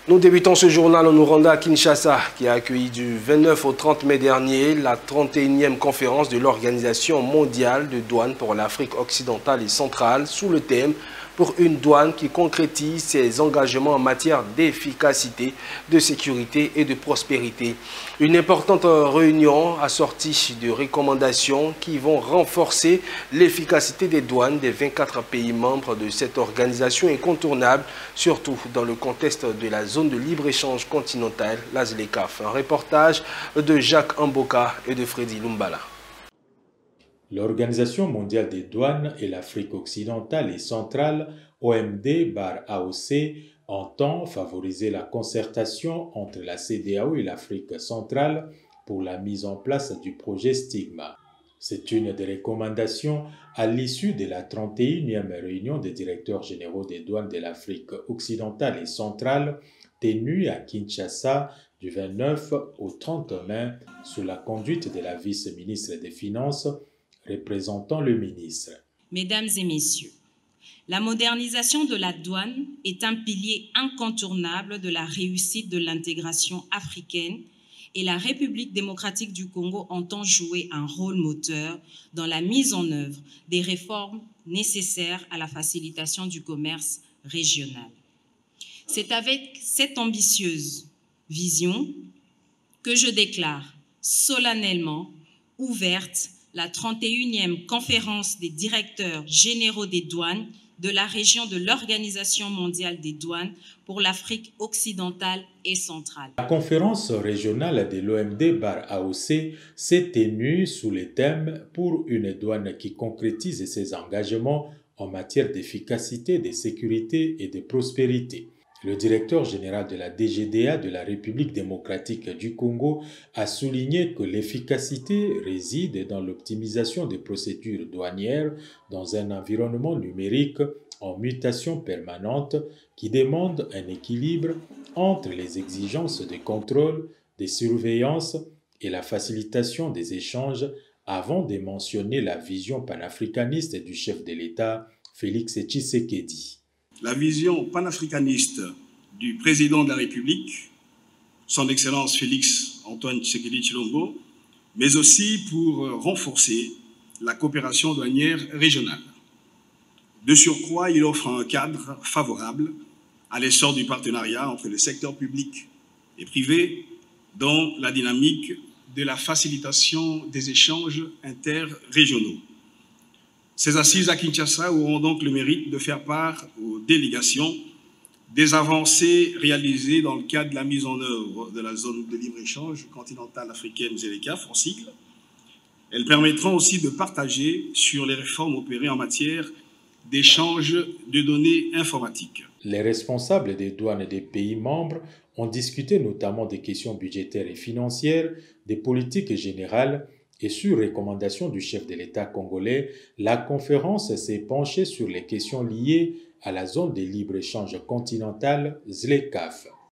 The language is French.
Nous débutons ce journal en nous rendant à Kinshasa, qui a accueilli du 29 au 30 mai dernier la 31e conférence de l'Organisation mondiale de douane pour l'Afrique occidentale et centrale sous le thème « Pour une douane qui concrétise ses engagements en matière d'efficacité, de sécurité et de prospérité ». Une importante réunion assortie de recommandations qui vont renforcer l'efficacité des douanes des 24 pays membres de cette organisation incontournable, surtout dans le contexte de la zone de libre-échange continentale, la ZLECAf. Un reportage de Jacques Amboka et de Freddy Lumbala. L'Organisation mondiale des douanes et l'Afrique occidentale et centrale, OMD-AOC, entend favoriser la concertation entre la CEDEAO et l'Afrique centrale pour la mise en place du projet Stigma. C'est une des recommandations à l'issue de la 31e réunion des directeurs généraux des douanes de l'Afrique occidentale et centrale tenue à Kinshasa du 29 au 30 mai sous la conduite de la vice-ministre des Finances représentant le ministre. Mesdames et messieurs, la modernisation de la douane est un pilier incontournable de la réussite de l'intégration africaine et la République démocratique du Congo entend jouer un rôle moteur dans la mise en œuvre des réformes nécessaires à la facilitation du commerce régional. C'est avec cette ambitieuse vision que je déclare solennellement ouverte la 31e conférence des directeurs généraux des douanes de la région de l'Organisation mondiale des douanes pour l'Afrique occidentale et centrale. La conférence régionale de l'OMD-AOC s'est tenue sous le thème « Pour une douane qui concrétise ses engagements en matière d'efficacité, de sécurité et de prospérité ». Le directeur général de la DGDA de la République démocratique du Congo a souligné que l'efficacité réside dans l'optimisation des procédures douanières dans un environnement numérique en mutation permanente qui demande un équilibre entre les exigences de contrôle, de surveillance et la facilitation des échanges avant de mentionner la vision panafricaniste du chef de l'État, Félix Tshisekedi. La vision panafricaniste du président de la République, son Excellence Félix Antoine Tshisekedi Tshilombo, mais aussi pour renforcer la coopération douanière régionale. De surcroît, il offre un cadre favorable à l'essor du partenariat entre le secteur public et privé dans la dynamique de la facilitation des échanges interrégionaux. Ces assises à Kinshasa auront donc le mérite de faire part aux délégations des avancées réalisées dans le cadre de la mise en œuvre de la zone de libre-échange continentale africaine ZLECAf en sigle. Elles permettront aussi de partager sur les réformes opérées en matière d'échange de données informatiques. Les responsables des douanes des pays membres ont discuté notamment des questions budgétaires et financières, des politiques générales, et sur recommandation du chef de l'État congolais, la conférence s'est penchée sur les questions liées à la zone de libre-échange continentale ZLECAf.